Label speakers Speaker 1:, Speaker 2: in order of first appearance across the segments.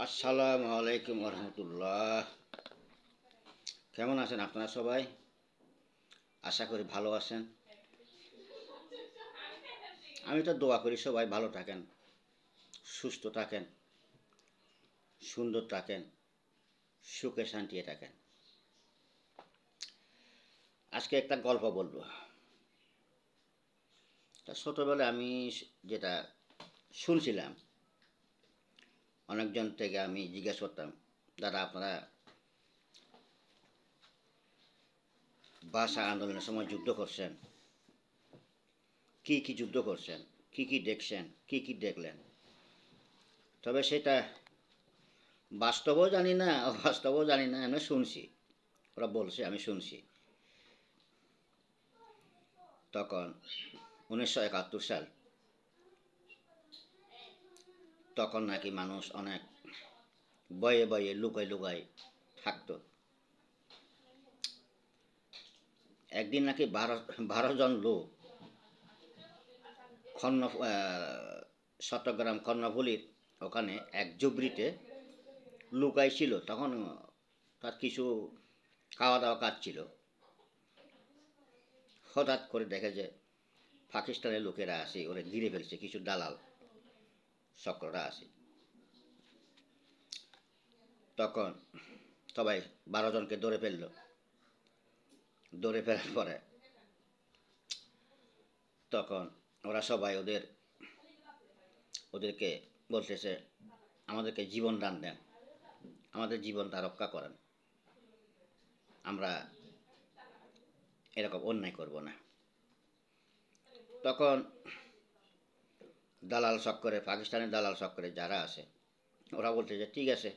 Speaker 1: আসসালামু আলাইকুম রহমতুল্লাহ। কেমন আছেন আপনারা সবাই? আশা করি ভালো আছেন। আমি তো দোয়া করি সবাই ভালো থাকেন, সুস্থ থাকেন, সুন্দর থাকেন, সুখে শান্তিতে থাকেন। আজকে একটা গল্প বলবো। তা ছোটোবেলায় আমি যেটা শুনছিলাম, অনেকজন থেকে আমি জিজ্ঞেস করতাম, দাদা আপনারা ভাষা আন্দোলনের সময় যুদ্ধ করছেন, কি কি যুদ্ধ করছেন, কি কি দেখছেন, কি কি দেখলেন? তবে সেটা বাস্তবও জানি না, অবাস্তবও জানি না, আমি শুনছি, ওরা বলছে আমি শুনছি। তখন 1971 সাল, তখন নাকি মানুষ অনেক ভয়ে ভয়ে লুকায় লুকায় থাকতো। একদিন নাকি 12 জন লোক খন্ন চট্টগ্রাম কর্ণফুলীর ওখানে এক জুবড়িতে লুকাই ছিল। তখন তার কিছু খাওয়া দাওয়া কাজ ছিল। হঠাৎ করে দেখে যে পাকিস্তানের লোকেরা আসে, ওরা ঘিরে ফেলছে, কিছু দালাল চক্ররা আসে। তখন সবাই 12 জনকে ধরে ফেললো। ধরে ফেলার পরে তখন ওরা সবাই ওদেরকে বলতেছে, আমাদেরকে জীবন দান দেন, আমাদের জীবনটা রক্ষা করেন, আমরা এরকম অন্যায় করব না। তখন দালাল চক্করে, পাকিস্তানের দালাল চক্করে যারা আছে, ওরা বলতেছে ঠিক আছে,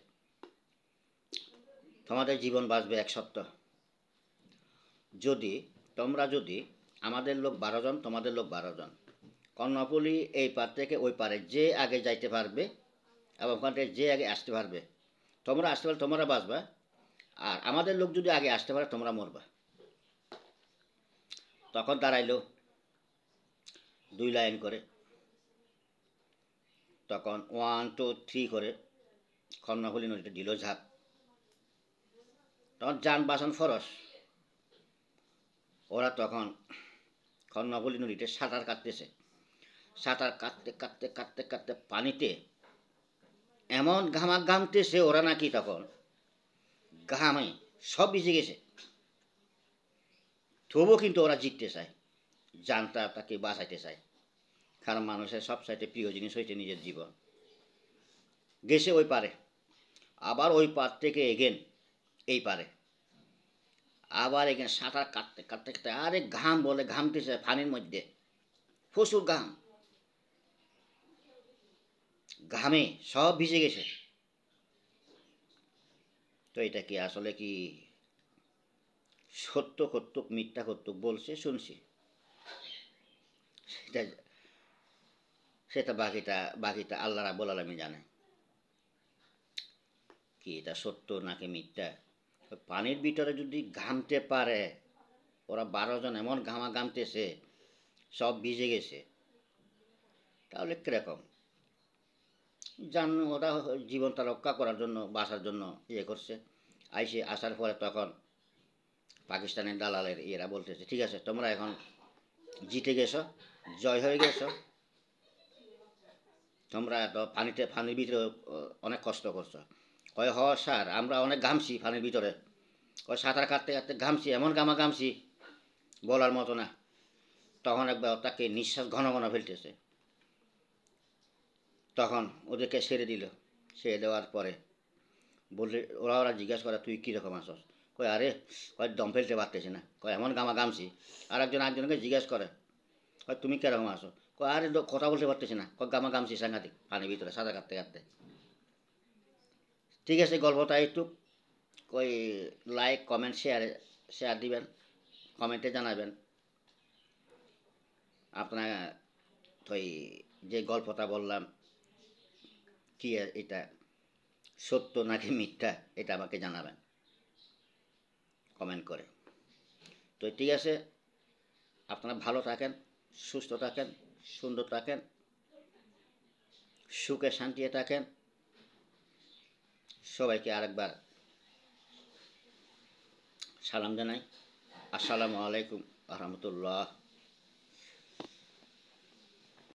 Speaker 1: তোমাদের জীবন বাঁচবে এক সপ্তাহ, যদি আমাদের লোক 12 জন, তোমাদের লোক 12 জন, কর্ণফুলী এই পার থেকে ওই পারে যে আগে যাইতে পারবে এবং ওখান থেকে যে আগে আসতে পারবে, তোমরা আসতে পারলে তোমরা বাঁচবা, আর আমাদের লোক যদি আগে আসতে পারে তোমরা মরবা। তখন দাঁড়াইলো 2 লাইন করে, তখন 1 2 3 করে কর্ণফুলী নদীতে দিল ঝাঁপ। তখন যান বাসন ফরস, ওরা তখন কর্ণফুলী নদীতে সাঁতার কাটতেছে। সাঁতার কাটতে কাটতে কাটতে কাটতে পানিতে এমন ঘামতেছে ওরা, নাকি তখন ঘামে সব ভিজে গেছে। তবুও কিন্তু ওরা জিততে চায়, জানটা তাকে বাঁচাইতে চায়, কারণ মানুষের সব চাইতে প্রিয় জিনিস হয়েছে নিজের জীবন। গেছে ওই পারে, আবার ওই পার থেকে এগেন এই পারে, আবার এখানে সাঁতার কাটতে কাটতে কাটতে আরে ঘাম বলে ঘামতেছে পানির মধ্যে, প্রচুর ঘাম, ঘামে সব ভিজে গেছে। তো এটা কি আসলে কি সত্য কর্তুক মিথ্যা কর্তুক বলছে শুনছি, সেটা সেটা বাকিটা বাকিটা আল্লাহ রাব্বুল আলামিন জানে কি এটা সত্য নাকি মিথ্যা। পানির ভিতরে যদি ঘামতে পারে, ওরা 12 জন এমন ঘামতেছে, সব ভিজে গেছে, তাহলে কিরকম জান, ওরা জীবনটা রক্ষা করার জন্য, বাঁচার জন্য ইয়ে করছে। আসার পরে তখন পাকিস্তানের দালালের এরা বলতেছে ঠিক আছে, তোমরা এখন জিতে গেছো, জয় হয়ে গেছো, তোমরা তো পানির ভিতরে অনেক কষ্ট করছো। কয় হ স্যার, আমরা অনেক ঘামছি পানির ভিতরে, কয় সাঁতার কাটতে কাটতে ঘামছি, এমন ঘামছি বলার মতো না। তখন একবার তাকে নিঃশ্বাস ঘন ঘন ফেলতেছে। তখন ওদেরকে ছেড়ে দিল। ছেড়ে দেওয়ার পরে বললে ওরা জিজ্ঞাসা করে তুই কীরকম আসস, কয় আরে, কয় দম ফেলতে পারতেছি না, কয় এমন ঘামছি। আর একজনকে জিজ্ঞেস করে, কয় তুমি কীরকম আসো, কয় আরে কথা বলতে পারতেছি না, কয় ঘামছি সাংঘাতিক পানির ভিতরে সাঁতার কাটতে কাটতে। ঠিক আছে, গল্পটা একটু কই লাইক কমেন্ট শেয়ার দিবেন, কমেন্টে জানাবেন আপনার ওই যে গল্পটা বললাম কি এটা সত্য নাকি মিথ্যা, এটা আমাকে জানাবেন কমেন্ট করে। তো ঠিক আছে, আপনারা ভালো থাকেন, সুস্থ থাকেন, সুন্দর থাকেন, সুখে শান্তিতে থাকেন। সবাইকে আরেকবার সালাম জানাই। আসসালামু আলাইকুম রহমতুল্লাহ।